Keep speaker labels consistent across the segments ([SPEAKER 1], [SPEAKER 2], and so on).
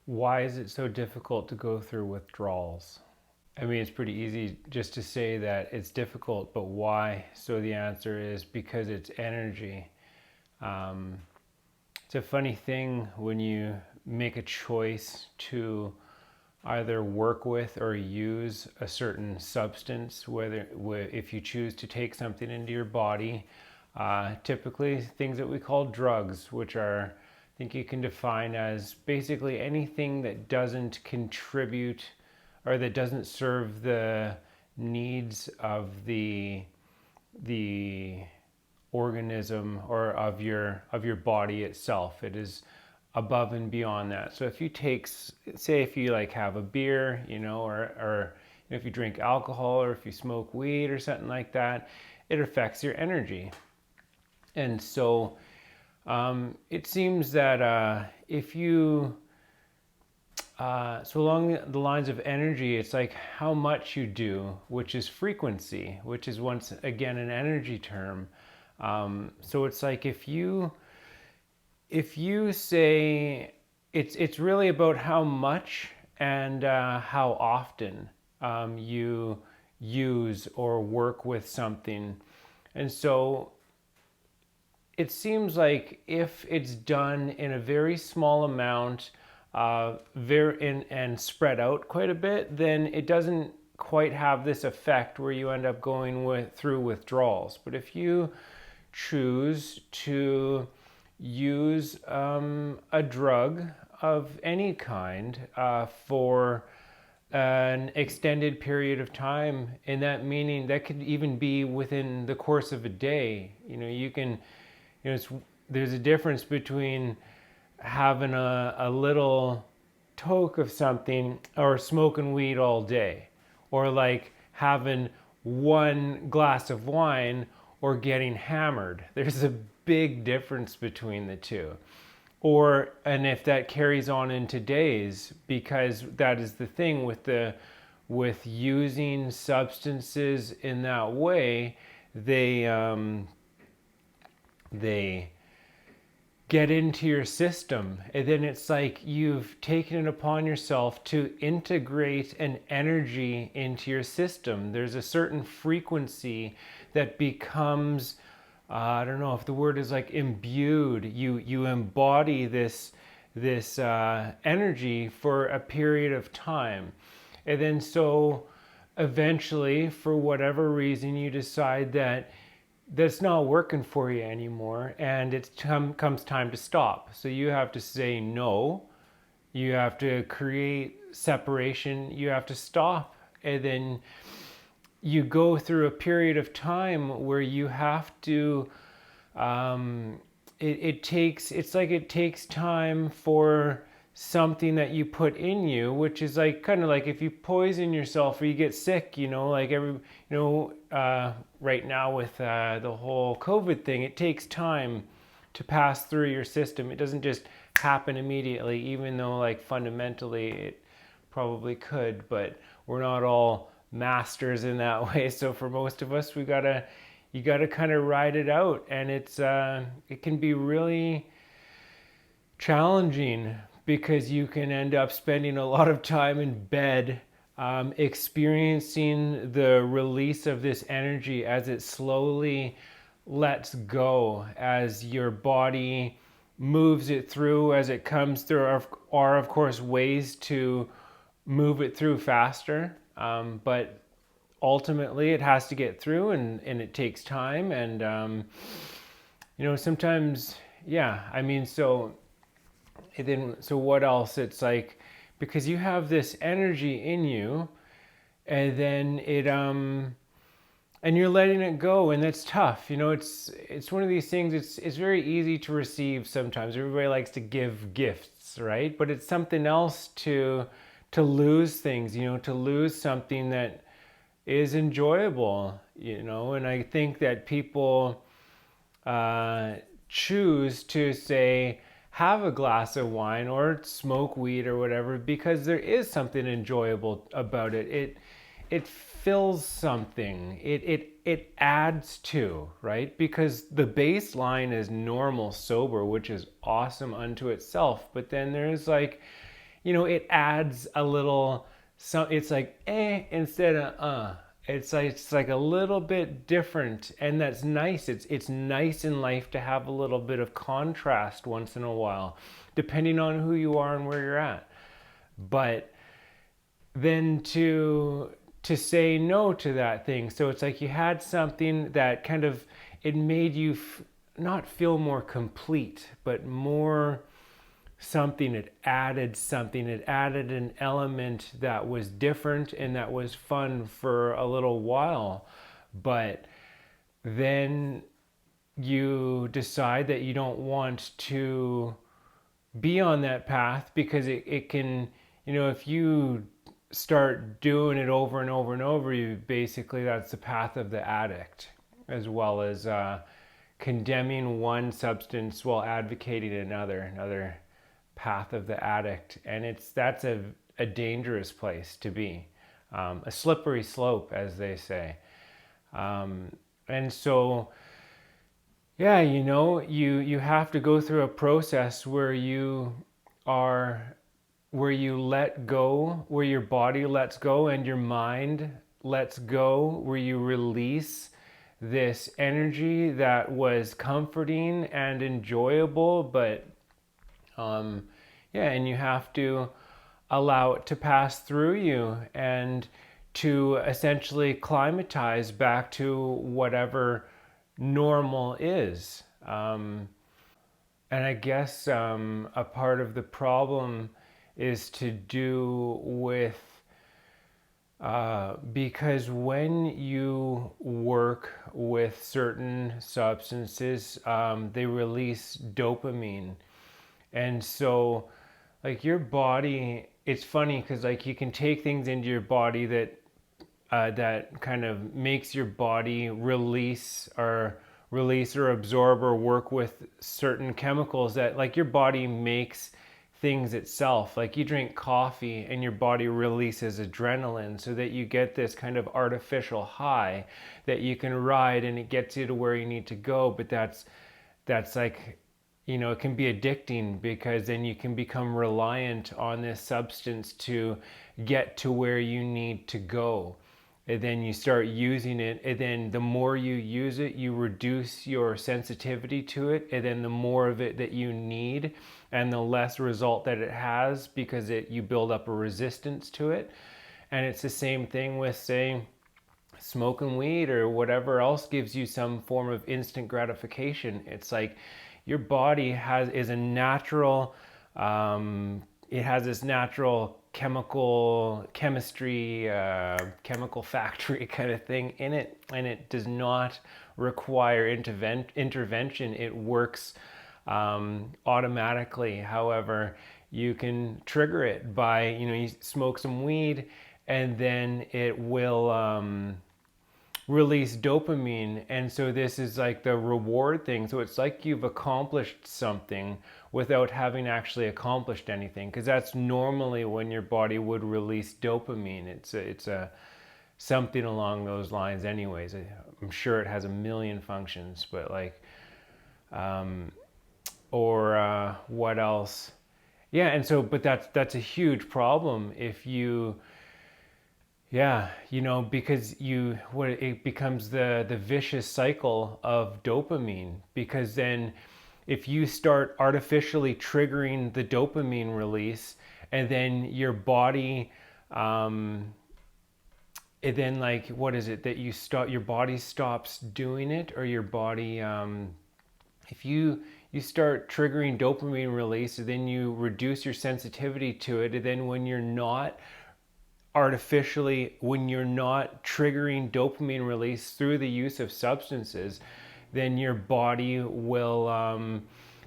[SPEAKER 1] Why is it so difficult to go through withdrawals? I mean, it's pretty easy just to say that it's difficult, but why? So the answer is because it's energy. Um, it's a funny thing when you make a choice to either work with or use a certain substance, whether if you choose to take something into your body, typically things that we call drugs, which are, I think you can define as basically anything that doesn't contribute or that doesn't serve the needs of the organism or of your body itself. It is above and beyond that. So if you take, say, if you like have a beer, or if you drink alcohol or if you smoke weed or something like that, it affects your energy. And so it seems that if you so along the lines of energy, it's like how much you do, which is frequency, which is once again an energy term. So it's like if you say it's really about how much and how often you use or work with something. And so it seems like if it's done in a very small amount, and spread out quite a bit, then it doesn't quite have this effect where you end up going through withdrawals. But if you choose to use a drug of any kind for an extended period of time, and that meaning that could even be within the course of a day, you can, there's a difference between having a little toke of something or smoking weed all day, or like having one glass of wine or getting hammered. There's a big difference between the two. And if that carries on into days, because that is the thing with using substances in that way, they get into your system, and then it's like you've taken it upon yourself to integrate an energy into your system. There's a certain frequency that becomes, I don't know if the word is like imbued. You embody this energy for a period of time, and then so eventually, for whatever reason, you decide that that's not working for you anymore, and it comes time to stop. So you have to say no, you have to create separation, you have to stop, and then you go through a period of time where you have to it takes time for something that you put in you, which is like kind of like if you poison yourself or you get sick, like right now with the whole COVID thing, it takes time to pass through your system. It doesn't just happen immediately, even though like fundamentally it probably could, but we're not all masters in that way. So for most of us, you gotta kind of ride it out, and it can be really challenging because you can end up spending a lot of time in bed experiencing the release of this energy as it slowly lets go, as your body moves it through, as it comes through. Are of course ways to move it through faster, but ultimately it has to get through, and it takes time. And sometimes, yeah, I mean, so what else? It's like, because you have this energy in you, and then and you're letting it go, and that's tough. It's one of these things. It's very easy to receive sometimes. Everybody likes to give gifts, right? But it's something else to lose things, to lose something that is enjoyable, and I think that people choose to say, have a glass of wine or smoke weed or whatever, because there is something enjoyable about it. It fills something. It adds to, right? Because the baseline is normal sober, which is awesome unto itself. But then there's like, it adds a little, so it's like instead of it's like a little bit different, and that's nice. It's nice in life to have a little bit of contrast once in a while, depending on who you are and where you're at. But then to say no to that thing. So it's like you had something that kind of, it made you not feel more complete, but more something. It added something. It added an element that was different and that was fun for a little while. But then you decide that you don't want to be on that path, because it can, if you start doing it over and over and over, you basically, that's the path of the addict, as well as condemning one substance while advocating another path of the addict. And that's a dangerous place to be, a slippery slope, as they say. And so, yeah, you have to go through a process where you let go, where your body lets go and your mind lets go, where you release this energy that was comforting and enjoyable, but and you have to allow it to pass through you and to essentially climatize back to whatever normal is. And I guess a part of the problem is to do with, because when you work with certain substances, they release dopamine. And so, like, your body, it's funny because, like, you can take things into your body that kind of makes your body release or absorb or work with certain chemicals that, like, your body makes things itself. Like, you drink coffee and your body releases adrenaline so that you get this kind of artificial high that you can ride, and it gets you to where you need to go. But that's like, it can be addicting, because then you can become reliant on this substance to get to where you need to go. And then you start using it, and then the more you use it, you reduce your sensitivity to it, and then the more of it that you need, and the less result that it has, because you build up a resistance to it. And it's the same thing with, say, smoking weed or whatever else gives you some form of instant gratification. It's like your body is a natural, it has this natural chemistry, chemical factory kind of thing in it, and it does not require intervention. It works automatically. However, you can trigger it by, you smoke some weed, and then it will release dopamine. And so this is like the reward thing. So it's like you've accomplished something without having actually accomplished anything, because that's normally when your body would release dopamine. It's a something along those lines anyways. I'm sure it has a million functions, but like, what else? Yeah. And so, but that's a huge problem if you, because it becomes the vicious cycle of dopamine. Because then if you start artificially triggering the dopamine release, and then your body, and then, like, what is it that your body stops doing it, or your body, if you start triggering dopamine release, then you reduce your sensitivity to it, and then when you're not triggering dopamine release through the use of substances, then your body will,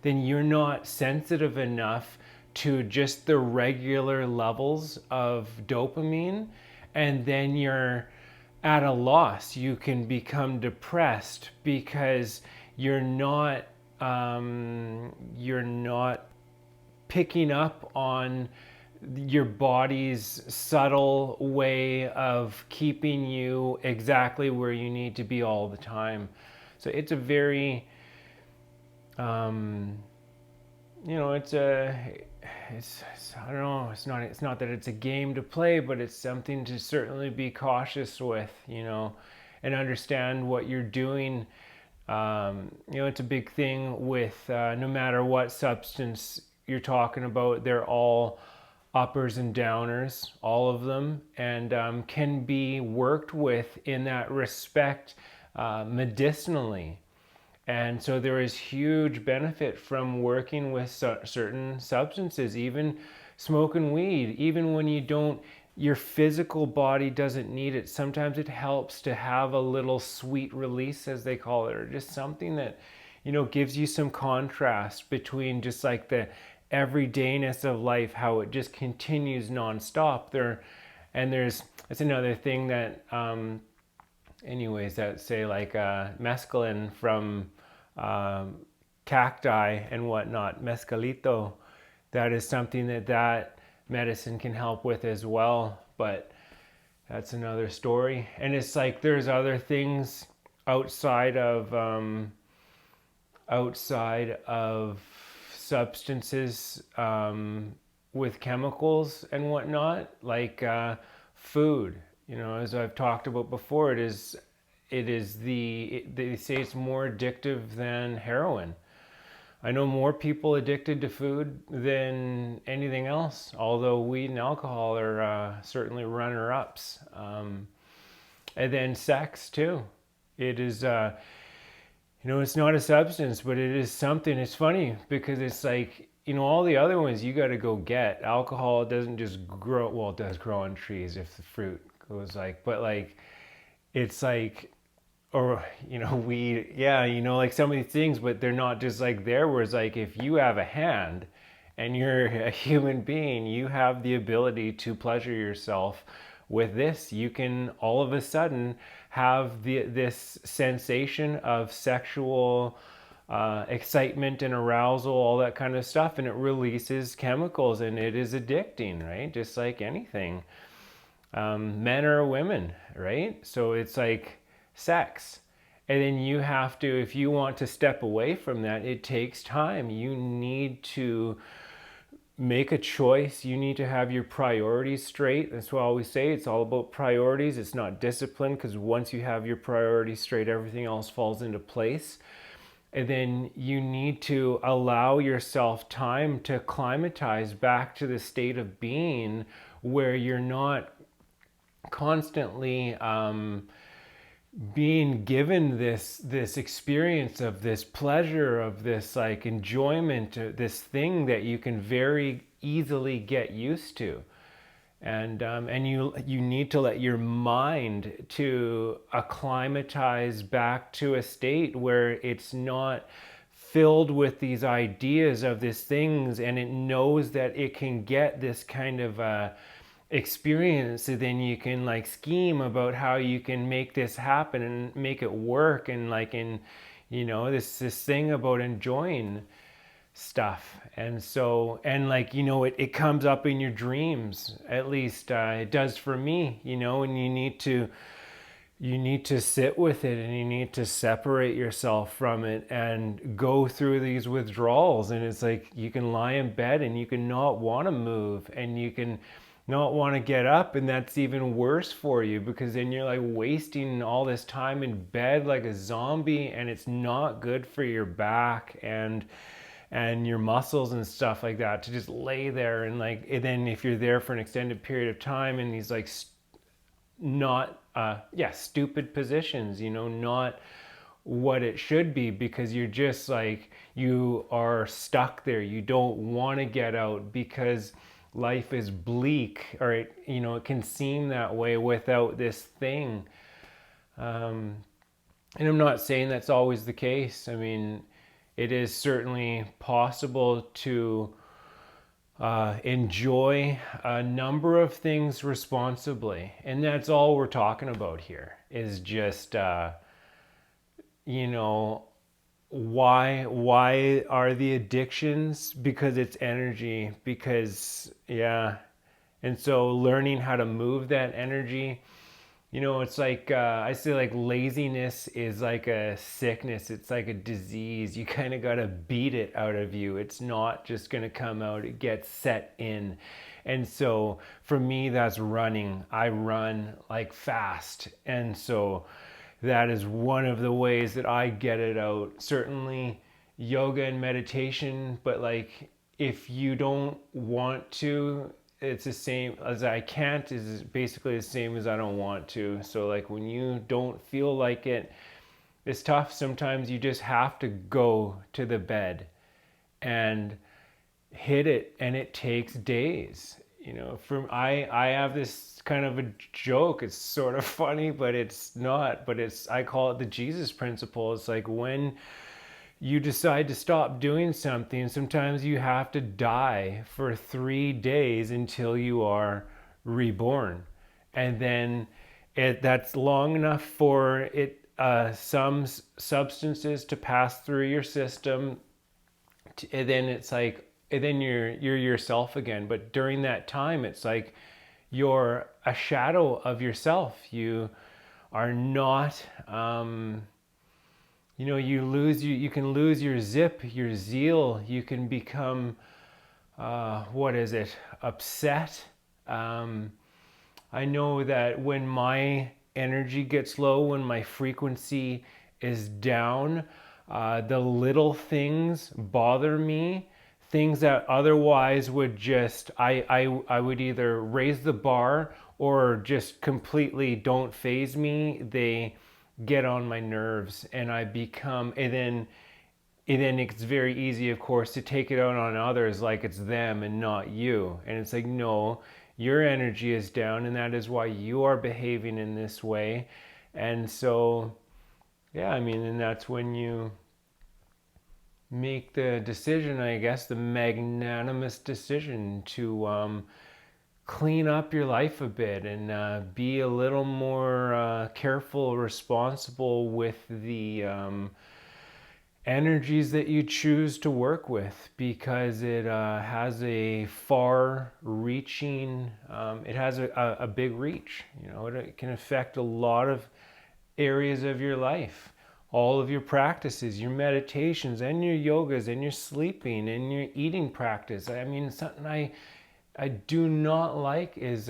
[SPEAKER 1] then you're not sensitive enough to just the regular levels of dopamine, and then you're at a loss. You can become depressed because you're not picking up on your body's subtle way of keeping you exactly where you need to be all the time. So it's a very, I don't know, it's not that it's a game to play, but it's something to certainly be cautious with, and understand what you're doing. It's a big thing with no matter what substance you're talking about, they're all uppers and downers, all of them, and can be worked with in that respect medicinally. And so there is huge benefit from working with certain substances, even smoking weed, even when your physical body doesn't need it. Sometimes it helps to have a little sweet release, as they call it, or just something that, gives you some contrast between just like the everydayness of life, how it just continues nonstop. That's another thing that, anyways, that say like mescaline from cacti and whatnot, mescalito, that is something that medicine can help with as well. But that's another story. And it's like there's other things outside of substances with chemicals and whatnot, like food. As I've talked about before, they say it's more addictive than heroin. I know more people addicted to food than anything else, although weed and alcohol are certainly runner-ups. And then sex too. It is, it's not a substance, but it is something. It's funny because it's like, all the other ones you got to go get. Alcohol doesn't just grow, well, it does grow on trees if the fruit goes but it's like, or weed, yeah, like some of these things, but they're not just like there. Whereas like if you have a hand and you're a human being, you have the ability to pleasure yourself with this. You can all of a sudden have this sensation of sexual excitement and arousal, all that kind of stuff, and it releases chemicals, and it is addicting, right? Just like anything, men or women, right? So it's like sex. And then you have to, if you want to step away from that, it takes time. You need to make a choice. You need to have your priorities straight. That's why I always say it's all about priorities. It's not discipline, because once you have your priorities straight, everything else falls into place. And then you need to allow yourself time to acclimatize back to the state of being where you're not constantly being given this experience of this pleasure, of this like enjoyment, this thing that you can very easily get used to. And you need to let your mind to acclimatize back to a state where it's not filled with these ideas of these things, and it knows that it can get this kind of experience. So then you can like scheme about how you can make this happen and make it work, and like this thing about enjoying stuff. And so, and like, it comes up in your dreams, at least it does for me, and you need to sit with it, and you need to separate yourself from it and go through these withdrawals. And it's like you can lie in bed and you can not want to move, and you can not want to get up, and that's even worse for you, because then you're like wasting all this time in bed like a zombie, and it's not good for your back and your muscles and stuff like that, to just lay there. And like, and then if you're there for an extended period of time in these like stupid positions, not what it should be, because you're just like, you are stuck there. You don't want to get out because life is bleak, or it can seem that way without this thing. And I'm not saying that's always the case. I mean, it is certainly possible to enjoy a number of things responsibly. And that's all we're talking about here, is just, why are the addictions? Because it's energy, because, yeah. And so learning how to move that energy It's like I say, like laziness is like a sickness. It's like a disease. You kind of got to beat it out of you. It's not just going to come out. It gets set in. And so for me, that's running. I run like fast. And so that is one of the ways that I get it out. Certainly yoga and meditation, but like if you don't want to, it's the same as I can't is basically the same as I don't want to. So like when you don't feel like it, it's tough. Sometimes you just have to go to the bed and hit it, and it takes days. From I have this kind of a joke. It's sort of funny, but it's not. But I call it the Jesus principle. It's like when you decide to stop doing something, sometimes you have to die for 3 days until you are reborn. And then that's long enough for some substances to pass through your system. And then it's like, and then you're yourself again. But during that time, it's like you're a shadow of yourself. You are not, you can lose your zip, your zeal. You can become, upset. I know that when my energy gets low, when my frequency is down, the little things bother me. Things that otherwise would just, I would either raise the bar or just completely don't faze me. They get on my nerves, and then it's very easy, of course, to take it out on others like it's them and not you. And it's like, no, your energy is down, and that is why you are behaving in this way. And so, yeah, and that's when you make the decision, I guess, the magnanimous decision to clean up your life a bit and be a little more careful, responsible with the energies that you choose to work with, because it has a far-reaching, it has a big reach. It can affect a lot of areas of your life, all of your practices, your meditations and your yogas and your sleeping and your eating practice. Something I do not like is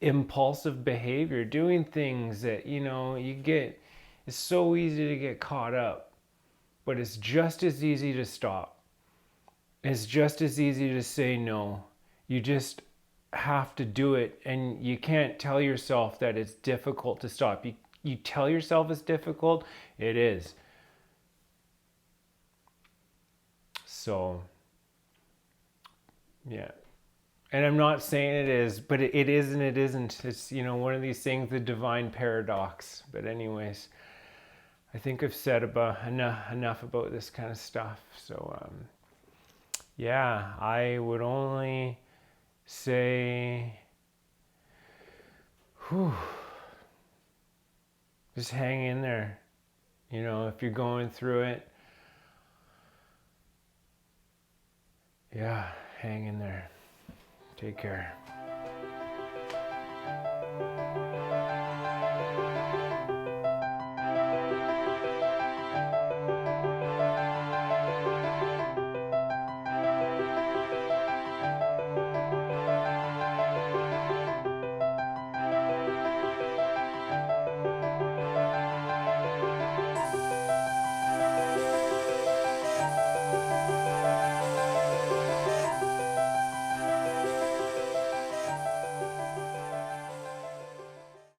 [SPEAKER 1] impulsive behavior, doing things that, it's so easy to get caught up, but it's just as easy to stop. It's just as easy to say no. You just have to do it, and you can't tell yourself that it's difficult to stop. You tell yourself it's difficult, it is. So, yeah. And I'm not saying it is, but it is and it isn't. It's, one of these things, the divine paradox. But anyways, I think I've said enough about this kind of stuff. So, yeah, I would only say, just hang in there. If you're going through it, yeah, hang in there. Take care.